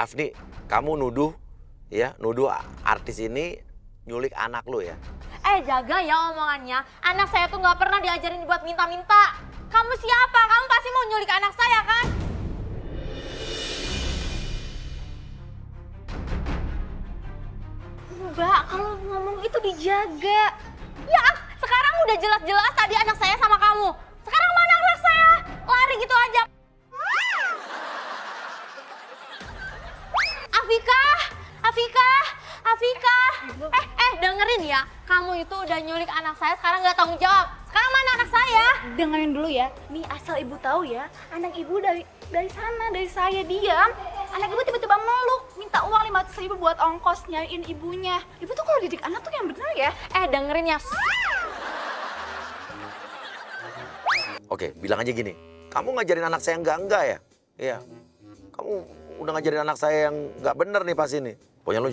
Afni, kamu nuduh artis ini nyulik anak lu ya? Jaga ya omongannya. Anak saya tuh nggak pernah diajarin buat minta-minta. Kamu siapa? Kamu pasti mau nyulik anak saya kan? Mbak, kalau ngomong itu dijaga. Ya, sekarang udah jelas-jelas tadi anak saya sama kamu. Sekarang mana anak saya? Lari gitu aja. Afika. Dengerin ya. Kamu itu udah nyulik anak saya, sekarang nggak tanggung jawab. Sekarang mana anak saya? Dengerin dulu ya. Nih asal ibu tahu ya, anak ibu dari sana, dari saya diam. Anak ibu tiba-tiba meluk, minta uang 500.000 buat ongkos nyariin ibunya. Ibu tuh kalau didik anak tuh yang bener ya. Dengerin ya. Oke, bilang aja gini. Kamu ngajarin anak saya yang enggak ya? Iya. Kamu udah ngajarin anak saya yang enggak bener nih pas ini. Pokoknya lu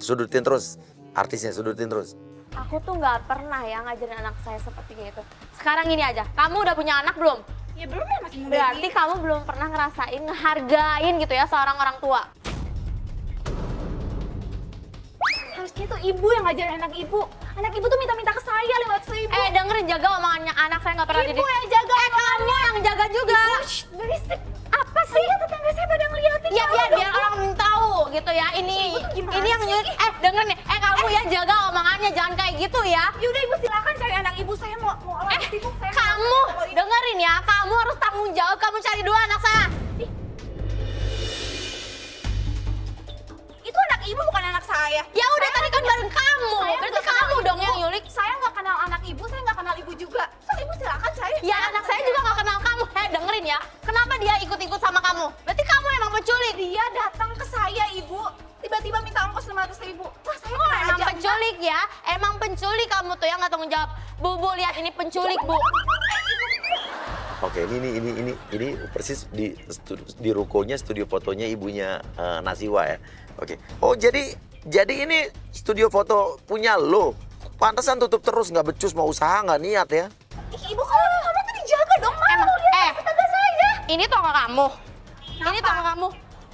sudutin terus. Artisnya sudutin terus. Aku tuh nggak pernah ya ngajarin anak saya seperti itu. Sekarang ini aja, kamu udah punya anak belum? Ya belum ya, masih muda. Berarti kamu belum pernah ngerasain ngehargain gitu ya seorang orang tua. Harusnya tuh ibu yang ngajarin anak ibu. Anak ibu tuh minta-minta ke saya 500.000. Dengerin, jaga omongannya. Anak saya nggak pernah Ibu didik. yang jaga. Kamu yang jaga juga. Berisik. Apa sih? Tetangga saya pada ngeliatin. Ya biar orang tahu gitu ya. Ini yang nyulik. Dengerin nih. Kamu ya jaga omongannya, jangan kayak gitu ya. Yaudah ibu silakan cari anak ibu, saya mau olah ibu. Kamu dengerin ya. Kamu harus tanggung jawab. Kamu cari dulu anak saya. Itu anak ibu bukan anak saya. Ya udah, tadi kan bareng kamu. Berarti kamu dong yang nyulik. Saya nggak kenal anak ibu, saya nggak kenal ibu juga. So ibu silakan cari. Ya anak saya juga nggak kenal kamu. Dengerin ya. Kenapa dia ikut-ikut sama kamu? Berarti kamu emang penculik. Dia datang ke saya ibu. Tiba-tiba minta ongkos 500.000. Wah saya Oh, emang penculik ya? Emang penculik kamu tuh yang nggak tanggung jawab. Bu, lihat ini penculik, Bu. Oke, ini persis di rukonya, studio fotonya ibunya Nasiwa ya. Oke. Oh, jadi ini studio foto punya lo. Pantesan tutup terus, nggak becus, mau usaha nggak niat ya. Ibu kalau kamu tuh dijaga dong. Malu lihat tetangga saya. Ini toko kamu. Ini toko kamu.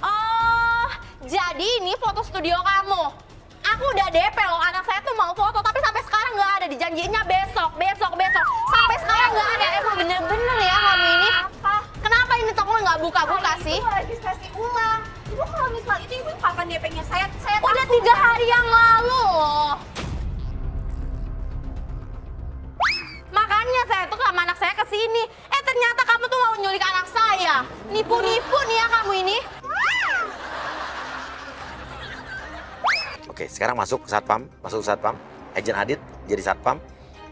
Oh, jadi ini foto studio kamu. Aku udah DP loh, anak saya tuh mau foto, tapi sampai sekarang nggak ada. Dijanjiinnya besok. Sampai sekarang nggak ada. Emang bener-bener ya kamu ini. Apa? Kenapa ini toko nggak buka-buka sih? Ibu registrasi ulang. Ibu kalau misal itu ibu kapan DP-nya saya Udah 3 hari yang lalu loh. Makanya saya tuh sama anak saya kesini. Ternyata kamu tuh mau nyulik anak saya. Nipu-nipu nih ya kamu ini. Oke, sekarang masuk satpam. Agent Adit jadi satpam.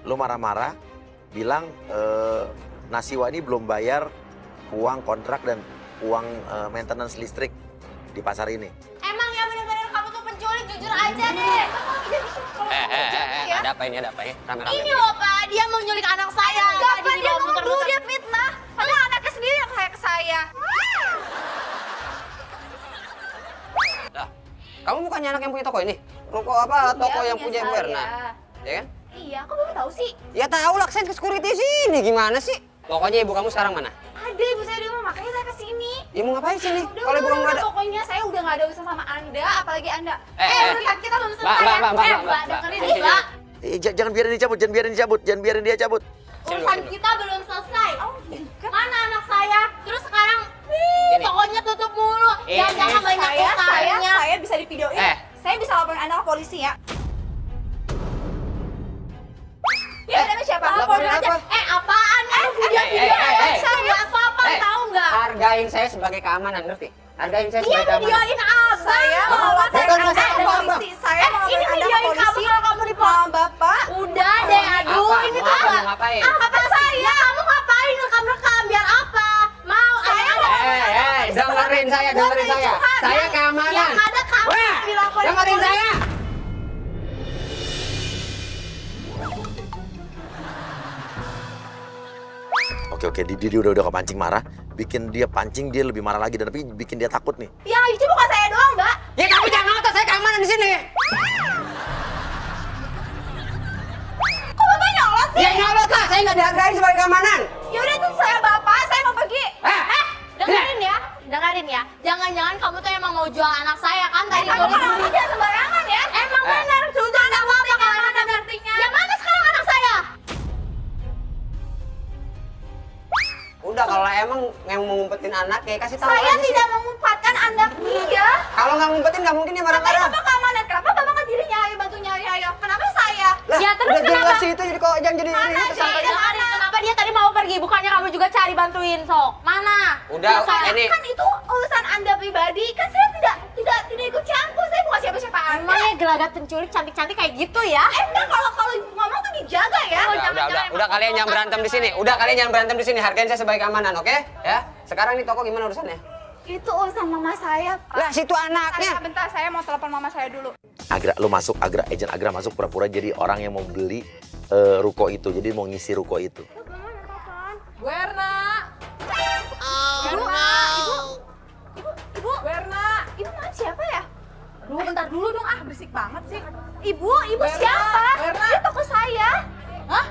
Lu marah-marah, bilang Nasiwa ini belum bayar uang kontrak dan uang maintenance listrik di pasar ini. Emang ya bener-bener kamu tuh penculik, jujur aja deh. Ada apa ini? Rame-rame. Ini loh Pak, dia mau nyulik anak saya. Enggak, Tadi Pak, dia dibawa nuduh, muter-muter. dia fitnah. Padahal anaknya sendiri yang kayak ke saya. Lah, kamu bukannya anak yang punya toko ini? Ruko apa? Toko yang punya Bu Erna? Ya kan? Iya, kok bapak tahu sih? Ya tahu lah, saya ke security sini. Gimana sih? Pokoknya ibu kamu sekarang mana? Ada ibu saya di rumah, makanya saya kesini. Ya mau ngapain sini? Udah, Kalau ibu kamu nggak ada. pokoknya saya udah nggak ada urusan sama Anda, apalagi Anda. Mbak, Kita belum selesai. Mbak, dengerin Mbak. Mbak. Jangan biarin dia cabut. Urusan kita belum selesai. Oh, Mana anak saya? Terus sekarang, Ini. tokonya tutup mulu. Jangan banyak utangnya. saya bisa divideoin. Saya bisa laporin Anda ke polisi ya. Ya, namanya siapa? Laporin apa? Apaan? Video. Saya nggak apa-apa, tahu nggak? Hargain saya sebagai keamanan, ngerti? Hargain saya Dia sebagai keamanan. videoin abang. Saya mau Bukan laporin Anda masalah ke Abang. polisi. Saya mau Ini laporin Anda ke videoin kamu polisi. kalau kamu di Sama Bapak. Udah deh, aduh, Apa? ini Mau tuh apa? apa? Mau ngapain? Apa saya? Kamu ngapain rekam-rekam? Biar apa? Mau? Saya Dengerin saya. Saya keamanan. Yang ada kamu Wah, dilaporin dengerin polisi. saya. Oke, dia udah kepancing marah. Bikin dia pancing, dia lebih marah lagi. Dan tapi bikin dia takut nih. Ya, itu bukan saya doang, Mbak. Ya kamu jangan ngotot, saya keamanan di sini. Kok Bapak nyolot sih? Ya nyolot lah, saya nggak dihargain sebagai keamanan. Ya udah itu saya Bapak, saya mau pergi. Dengerin ya. Jangan-jangan kamu tuh emang mau jual Udah kalau emang yang mau ngumpetin anak ya kasih tahu Saya aja sih. tidak mengumpatkan anak dia. Kalau nggak ngumpetin nggak mungkin dia Katanya marah-marah. Bapak keamanan. Kenapa Bapak nggak dirinya ayo bantu nyari ayo? Kenapa saya? Lah, Ya, terus udah jelas kenapa? sih itu jadi kok jangan jadi Mana ini sih? sampai Jangan, Arin, kenapa dia tadi mau pergi? Bukannya kamu juga cari bantuin, sok? Mana? Udah, Saya- ini Kan itu urusan Anda pribadi. Kan saya tidak ikut campur. Saya bukan siapa-siapa Anda. Emangnya gelagat penculik cantik-cantik kayak gitu ya? Enggak, kalau ibu ngomong tuh dijaga ya. udah kalian jangan berantem di sini. Udah kalian jangan berantem di sini. Hargain saya sebagai keamanan, oke? Ya. Sekarang nih toko gimana urusannya? Itu urusan mama saya, Pak. Lah situ anaknya. Bentar, saya mau telepon mama saya dulu. Agra, lu masuk, agent Agra masuk pura-pura jadi orang yang mau beli ruko itu. Jadi mau ngisi ruko itu. Bu Erna. Ibu, Werna. ibu mana siapa ya? Duh, bentar dulu dong. Ah, berisik banget sih. Ibu Werna, siapa? Werna. Dia toko saya. Hah?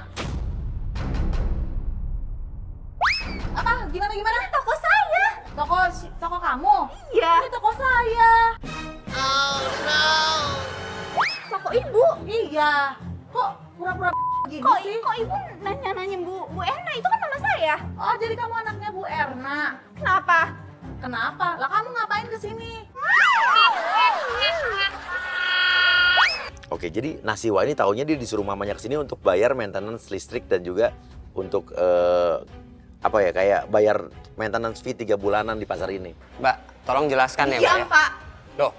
Apa? Gimana? Ini toko saya. Toko kamu? Iya. Ini toko saya. Toko ibu. Iya. Kok pura-pura gini sih? Kok ibu nanya-nanya Bu Erna? Itu kan mama saya. Oh, jadi kamu anaknya Bu Erna. Kenapa? Kenapa? Lah kamu ngapain kesini? Oke, jadi Nasiwa ini tahunya dia disuruh mamanya kesini untuk bayar maintenance listrik dan juga untuk apa ya, kayak bayar maintenance fee 3 bulanan di pasar ini. Mbak, tolong jelaskan ya, Mbak Iya, ya. Pak. Loh,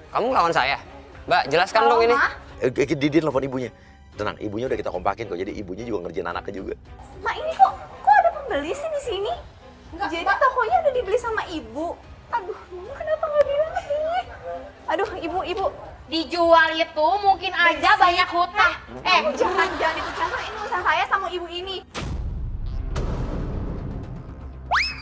kamu lawan saya? Mbak, jelaskan dong ini. Ma. Dia nelfon ibunya. Tenang, ibunya udah kita kompakin kok. Jadi ibunya juga ngerjain anaknya juga. Ma, ini kok ada pembeli sih di sini? Enggak, Jadi Pak. tokonya udah dibeli sama ibu. Aduh, Mama kenapa nggak bilang sih? Aduh, ibu. Dijual itu mungkin aja banyak hutang. Jangan ikut campur. Ini urusan saya sama ibu ini.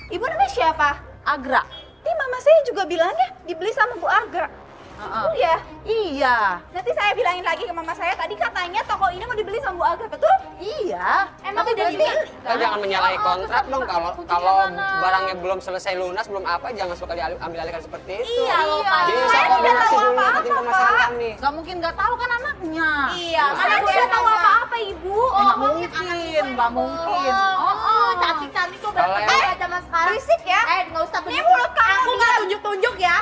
Ibu namanya siapa? Agra. Ini mama saya juga bilangnya dibeli sama Bu Agra. Oh ya? Iya. Nanti saya bilangin lagi ke mama saya. Tadi katanya toko ini mau dibeli sama Bu Agra, betul? Iya. Emang Tapi udah berarti- dibeli? Kan jangan menyalahi kontrak dong. Kalau kuncinya mana? barangnya belum selesai lunas, belum apa, jangan suka diambil alihkan seperti itu. Iya loh, Pak. Bisa Saya kok tidak dinasti tahu dulu apa-apa, nanti permasalahan Pak. kami. Gak mungkin gak tahu kan anaknya. Iya, Saya mana Bu tidak tahu Erna? apa-apa, Ibu. Nggak mungkin, nggak mungkin. Oh, cantik-cantik tuh Kalau berarti yang- zaman sekarang. Berisik ya? Nggak usah Ini mulut kamu Aku nggak diam. tunjuk-tunjuk ya.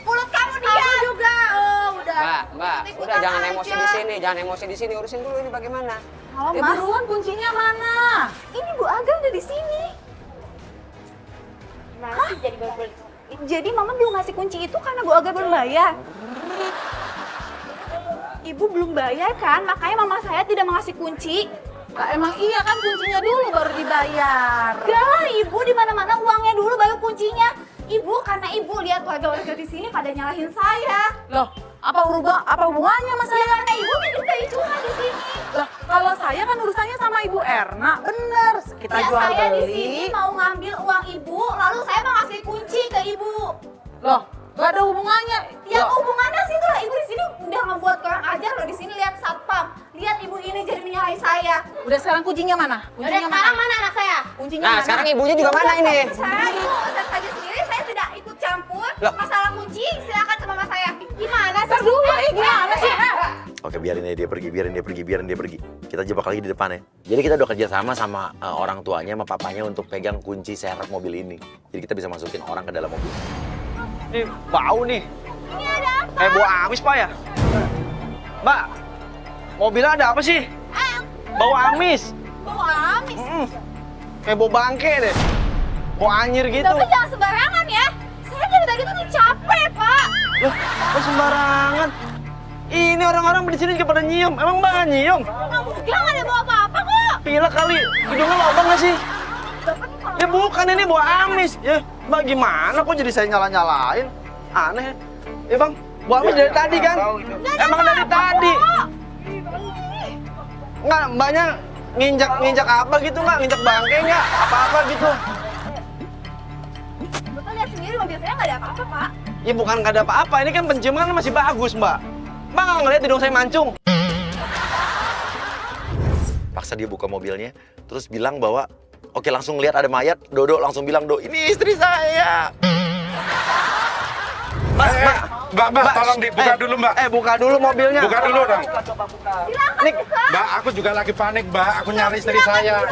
Mulut kamu dia. Aku juga. Udah. Mbak, Ikutan udah jangan aja. emosi di sini, jangan emosi di sini. Urusin dulu ini bagaimana. Halo, Ya Mas. buruan, kuncinya mana? Ini Bu Agra udah di sini. Masih jadi baru. Jadi Mama belum ngasih kunci itu karena Bu Agra belum bayar. Ibu belum bayar kan, makanya Mama saya tidak mengasih kunci. Lah emang iya kan kuncinya dulu baru dibayar. Gak lah, Ibu di mana-mana uangnya dulu baru kuncinya. Ibu karena Ibu lihat warga-warga di sini pada nyalahin saya. Loh, apa hubungannya sama saya? Karena Ibu minum dari curhat di sini. Lah, kalau saya kan urusannya sama Ibu Erna. Bener, kita Ya jual saya di sini beli. mau ngambil uang Ibu, lalu saya mau ngasih kunci ke Ibu. Loh, gak ada hubungannya. Yang Loh, hubungannya sih tuh lah Ibu di sini udah ngebuat kurang ajar loh di sini lihat satpam. Lihat Ibu ini jadi menyalahi saya. udah sekarang kuncinya mana? Udah Kuncinya sekarang mana? mana anak saya? Kuncinya Nah, mana? sekarang ibunya juga mana ini? Saya Ibu urusan saja sendiri, saya tidak ikut campur. Loh. Masalah kunci silakan sama Mas saya. Gimana sih? Ntar dulu, gimana sih? Oke, biarin dia pergi. Kita jebak lagi di depan ya. Jadi kita udah kerja sama orang tuanya, sama papanya untuk pegang kunci serep mobil ini. Jadi kita bisa masukin orang ke dalam mobil. Nih, bau nih. Ini ada apa? Bau amis, Pak ya? Mbak, mobilnya ada apa sih? Bau amis. Bau amis. Kayak bau bangke deh. Bau anyir gitu. Bapak jangan sembarangan ya. Saya dari tadi tuh capek, Pak. Loh, kok sembarangan? Ini orang-orang di sini juga pada nyium. Emang Mbak nggak nyium? Enggak ada bawa apa-apa kok. Pilek kali. Hidungnya lobang nggak sih? Bapak nih kalau Ya bukan, ini bau amis. Ya, Mbak gimana kok jadi saya nyala-nyalain? Aneh. Ya Bang, bau amis dari tadi kan? Emang dari tadi. Enggak, Mbaknya nginjak apa gitu nggak? Nginjak bangke nggak? Apa-apa gitu? Bapak lihat sendiri mobil saya nggak ada apa-apa, Pak. Ya bukan nggak ada apa-apa, ini kan penciuman masih bagus, Mbak. Mbak nggak ngeliat hidung saya mancung? Paksa dia buka mobilnya, terus bilang bahwa, oke langsung lihat ada mayat, Dodo langsung bilang, ini istri saya. Mbak, Mbak, tolong dibuka dulu, Mbak. Buka dulu mobilnya. Buka dulu dong. Nih, Mbak, aku juga lagi panik, Mbak. Aku nyari istri saya.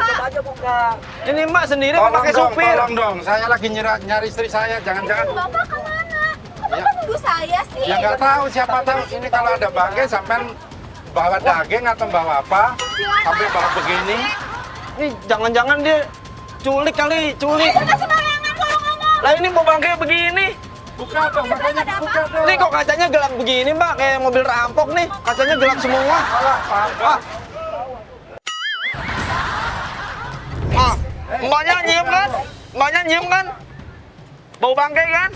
ini Mbak sendiri kok Tolong pakai dong, supir. tolong dong. Saya lagi nyari istri saya. Jangan-jangan. Bapak kemana? Kok Bapak nuduh saya sih? Ya nggak tahu, siapa tahu ini kalau ada bangke sampai bawa daging atau bawa apa, sampai bawa begini. Nih, jangan-jangan dia culik kali, culik. Sembarangan kalau ngomong. Lah ini mau bangke begini. Buka dong, makanya buka dong. Nih kok kacanya gelap begini Mbak, kayak mobil rampok nih. Kacanya gelap semua. Mbaknya nyium kan? Mbaknya nyium kan? Bau bangke kan?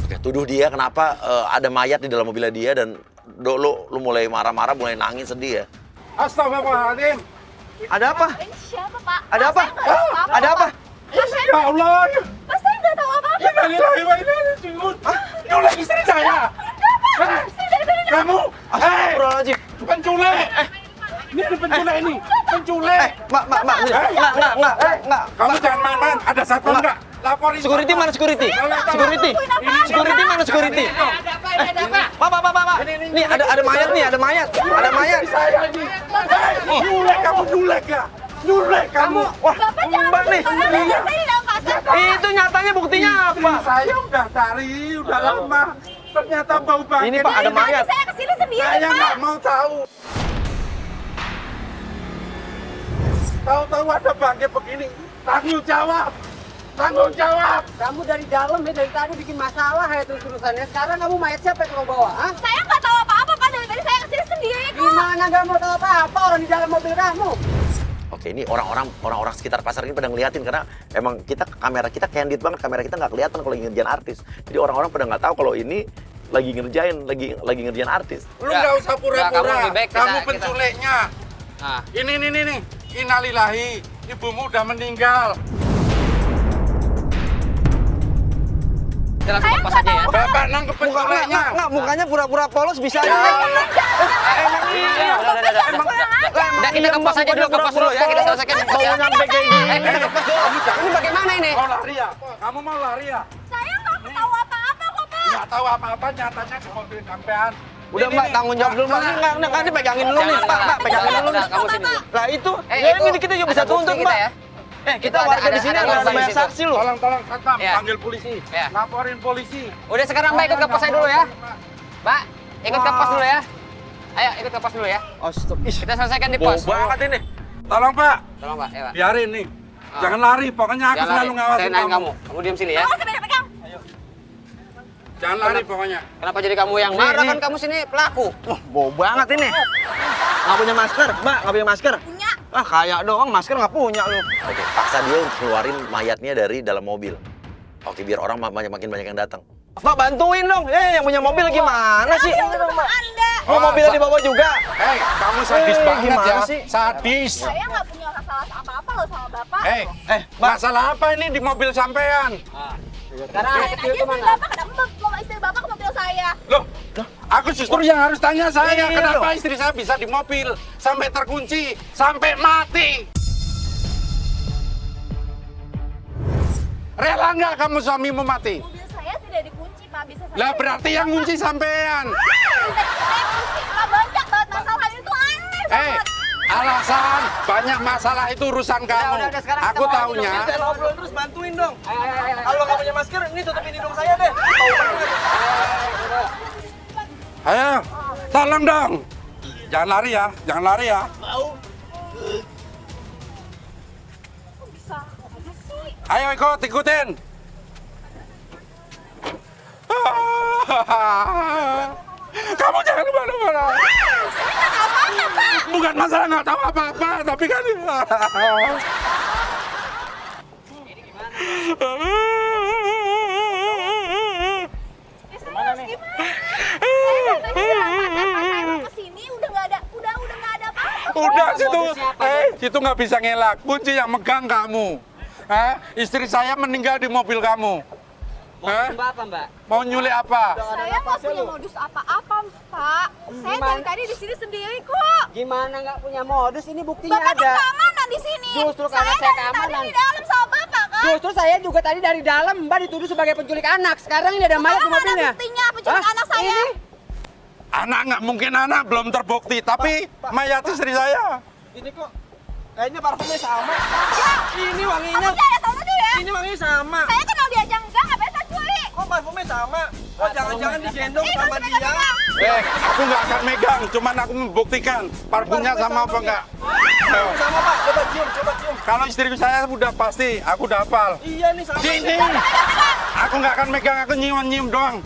Oke, tuduh dia kenapa ada mayat di dalam mobilnya dia dan lu mulai marah-marah, mulai nangis, sedih ya. Astagfirullahaladzim. Ada apa? Ini siapa, Pak? Ada apa? Ada apa? Ya Allah. Mas, saya nggak tahu apa-apa. Innalillahi wa inna ilaihi raji'un. Nyulik istri saya. Kamu, Astagfirullahaladzim. penculik. Ini ada penculik ini. Penculik. Mbak. Enggak. Kamu jangan main-main. Ada satpam nggak? Laporin. Security mana security? Security. Security mana security? Pak. Nih ada mayat nih, ada mayat. Ada mayat. Saya ini. Nyulik kamu, nyulik ya. Nyulik kamu. Wah, Mbak nih. Saya di dalam pasar. Itu nyatanya buktinya apa? Saya udah cari, udah lama. Ternyata bau bangke. Ini Pak ada mayat. Saya kesini sendiri, Saya Pak. nggak mau tahu. Tahu-tahu ada bangke begini. Tanggung jawab. Tanggung jawab. Kamu dari dalam ya, dari tadi bikin masalah ya terus-terusannya. Sekarang kamu mayat siapa yang kamu bawa? Hah? Saya nggak tahu apa-apa, Pak. Dari tadi saya kesini sendiri kok. Gimana nggak mau tahu apa-apa? Orang di dalam mobil kamu. Oke, ini orang-orang sekitar pasar ini pada ngeliatin karena emang kamera kita candid banget, kamera kita nggak kelihatan kalau lagi ngerjain artis. Jadi orang-orang pada nggak tahu kalau ini lagi ngerjain artis. Lu nggak usah Udah, kamu pura-pura. lebih baik Kamu kita- penculiknya. Nah, Ini nih. Innalillahi. Ibumu udah meninggal. kita langsung lepas aja ya. Bapak nangkep penculiknya. Enggak, mukanya pura-pura polos bisa aja. Emang iya. Udah kita ke pos aja dulu, ke pos dulu ya. Kita selesaikan di pos ya. Mau nyampe kayak gini. Kita ke pos dulu. Ini bagaimana ini? Mau lari ya? Kamu mau lari ya? Saya nggak tahu apa-apa kok, Pak. Nggak tahu apa-apa, nyatanya di mobil sampean. Udah Mbak, tanggung jawab dulu Mbak. Enggak, dipegangin dulu nih, Pak, pegangin dulu nih. Kamu sini dulu. Lah itu, itu ini kita juga bisa ada bukti tuntut, kita Mbak. ya. Kita Itu warga di sini ada ada korban banyak di situ. saksi loh. Tolong satpam, Ya. panggil polisi. Ya. Laporin polisi. Udah sekarang Mbak ikut ke pos saya dulu ya. Mbak, ikut ke pos dulu ya. Ayo ikut ke pos dulu ya. Astaga. Kita selesaikan di Bau pos. banget ini. Tolong Pak, Tolong Pak, ya Pak. biarin nih. Jangan lari, pokoknya aku Jangan selalu lari. ngawasin Saya naik kamu. kamu. Kamu diam sini ya. Awas sampai pegang. Jangan lari pokoknya. Kenapa jadi kamu yang marah kan kamu sini pelaku? Wah, bau banget ini. Nggak punya masker, Mbak, nggak punya masker. Punya. Ah, kayak doang, masker nggak punya lu. Oke, paksa dia untuk keluarin mayatnya dari dalam mobil. Oke, biar orang makin banyak yang datang. Mbak, bantuin dong. Yang punya mobil gimana sih? Anda. Mau mobilnya dibawa juga. Hei, kamu sadis banget gimana ya. sih? Sadis. Saya nggak punya masalah apa-apa loh sama Bapak. Hei, masalah apa ini di mobil sampean? Sekarang Saya anak aja kecil istri kemana? Bapak, kenapa bawa istri Bapak ke mobil saya? Loh, aku justru yang harus tanya saya. Iya, Kenapa loh. istri saya bisa di mobil sampai terkunci, sampai mati? Rela nggak kamu suamimu mati? Mobil saya tidak dikunci, Pak. Bisa saya... Lah berarti yang kunci sampean. Saya kunci, Pak. Banyak banget masalah itu aneh banget. Alasan banyak masalah itu urusan kamu. udah, sekarang Aku kita mau taunya. Saya ngobrol terus, bantuin dong. Ayo. Kalau nggak punya masker, ini tutupin hidung saya deh. Bau banget. Ayo, tolong dong. Jangan lari ya, jangan lari ya. Kok bisa? Apa sih? Ayo ikutin. Kamu jangan kemana-mana. Saya nggak tahu apa-apa, Pak. Bukan masalah nggak tahu apa-apa, tapi kan. Saya harus gimana? Saya dari tadi bilang, Pak, saya mau kesini udah nggak ada apa-apa. Udah Modus situ, siapa, situ nggak bisa ngelak. Kunci yang megang kamu. Istri saya meninggal di mobil kamu. Mbak apa Mbak? Mau nyulik apa? Saya nggak punya modus apa-apa, Pak. Saya dari tadi di sini sendiri kok. Gimana nggak punya modus? Ini buktinya Bapak kan ada. keamanan di sini. Justru karena saya dari tadi keamanan. di dalam sama Bapak kan. Justru saya juga tadi dari dalam Mbak dituduh sebagai penculik anak. Sekarang ini ada mayat di Mana mobilnya. buktinya penculik Hah? anak saya? Ini? Anak nggak mungkin anak, belum terbukti. Tapi mayat istri saya. Ini kok kayaknya parfumnya sama. Ini wanginya. Kamu jangan sama dia ya. Ini wanginya sama. Saya kenal dia aja enggak biasa culik. Kok parfumnya sama? Oh jangan-jangan digendong sama dia. Aku nggak akan megang, cuman aku membuktikan parfumnya sama apa enggak. Sama Pak, coba cium. Kalau istri saya udah pasti, aku udah hafal. Iya nih sama. Sini. Aku nggak akan megang, aku nyium doang.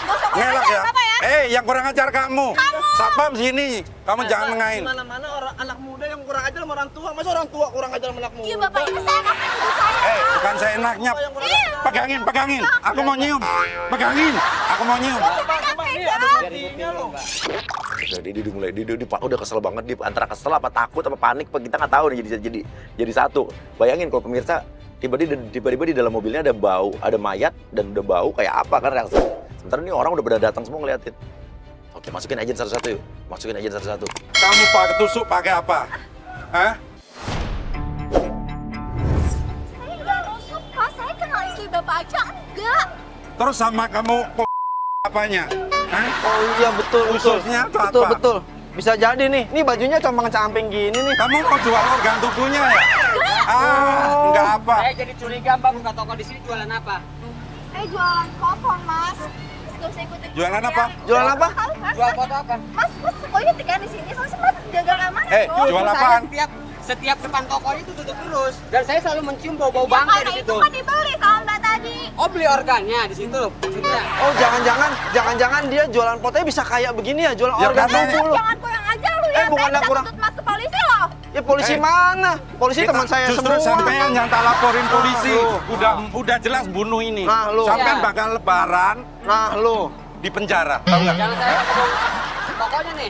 Gak usah kurang Ngelak ajar, ya? kenapa ya? Yang kurang ajar kamu. Sapam sini. Kamu jangan mengain. Mana-mana orang anak muda yang kurang ajar sama orang tua. Masa orang tua kurang ajar sama anak muda? Iya bapak ini saya enaknya ibu saya. Bukan saya enaknya. Pegangin. Aku mau nyium. Pegangin. Aku mau nyium. Coba nih ada buktinya loh. Dia udah kesel banget, dia antara kesel apa takut apa panik apa kita nggak tahu nih jadi satu. Bayangin kalau pemirsa tiba-tiba di dalam mobilnya ada bau, ada mayat dan udah bau kayak apa kan reaksi. Sementara ini orang udah pada datang semua ngeliatin. Oke, masukin aja satu-satu yuk. Masukin aja satu-satu. Kamu pakai tusuk pakai apa? Hah? Saya nggak nusuk pak, saya kenal istri bapak aja enggak. Terus sama kamu apanya? Hah? Oh iya betul. Ususnya atau apa? Betul. Bisa jadi nih. Ini bajunya compang-camping gini nih. Kamu mau jual organ tubuhnya ya? Enggak apa. Saya jadi curiga Mbak buka toko di sini jualan apa? Saya jualan kopong mas. Gak usah ikutin. Jualan apa? Jualan apa? Tahu mas? Jual foto apa? Mas pokoknya tinggal di sini. Soalnya mas jaga keamanan loh. Jual Saya apaan? setiap depan tokonya itu tutup terus. Dan saya selalu mencium bau-bau Ya bangkai karena di itu situ. kan dibeli sama mbak tadi. Oh beli organnya di situ maksudnya. Oh jangan-jangan dia jualan fotonya bisa kayak begini ya, jualan Ya, organ katanya. tubuh loh. Jangan kurang ajar lu ya. bukannya Saya bisa kurang. tuntut mas ke polisi loh. Ya polisi mana? Polisi teman saya Justru semua. sampean yang tak laporin polisi. Lu. Udah jelas bunuh ini. Nah, lu. Sampean Ya. bakal lebaran Nah lu. di penjara. Tahu nggak? Jangan saya ketemu tokonya nih.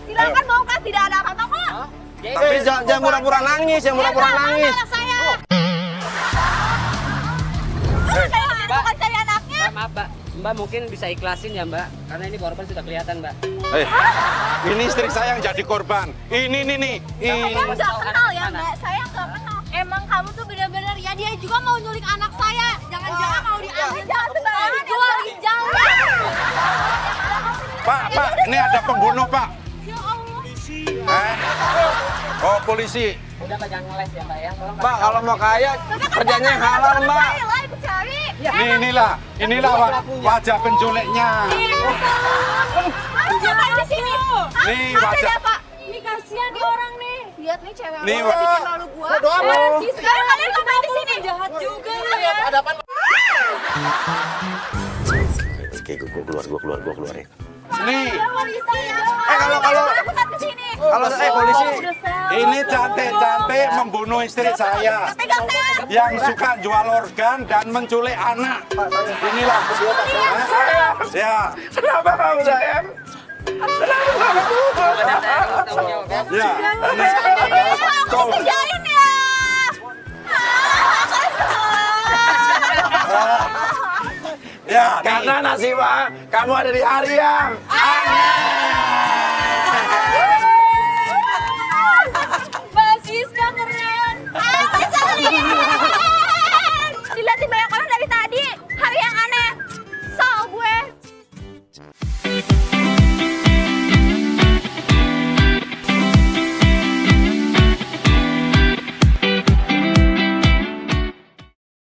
Silakan mau kan tidak ada apa-apa kok. Hah? Jadi Jangan pura-pura nangis, jangan pura-pura nangis. Anak saya. Bukan saya anaknya. Maaf Mbak, Mbak mungkin bisa ikhlasin ya Mbak, karena ini korban sudah kelihatan Mbak. Ini istri saya yang jadi korban. Ini. Saya nggak kenal ya mbak. Saya nggak kenal. Emang kamu tuh bener-bener ya dia juga mau nyulik anak saya. Jangan-jangan mau diambil jual ginjalnya. Pak, ini ada pembunuh, Pak. Ya Allah. Oh, polisi. Udah Mbak jangan ngeles ya Mbak ya. Tolong Mbak kalau mau kaya kerjanya yang halal Mbak. Lah ikut cari. Inilah wajah penculiknya. Harus ngapain di sini? Nih, Ada wajah. ya, Pak? Ini kasihan nih orang nih. Lihat nih cewek Nih, lu bikin malu gua. Sih, sekarang kalian ngapain di sini? Jahat juga lu ya. Oke, gue keluar ya. Nih, Polisi ya. kalau- Bukan ke sini. Kalau polisi ini cantik-cantik membunuh istri saya. Pegang saya. Yang suka jual organ dan menculik anak. Inilah. Ya. Kenapa kamu sayang? Ya. Aku kerjain ya. Ya, Karena Nasiwa, kamu ada di Ariang.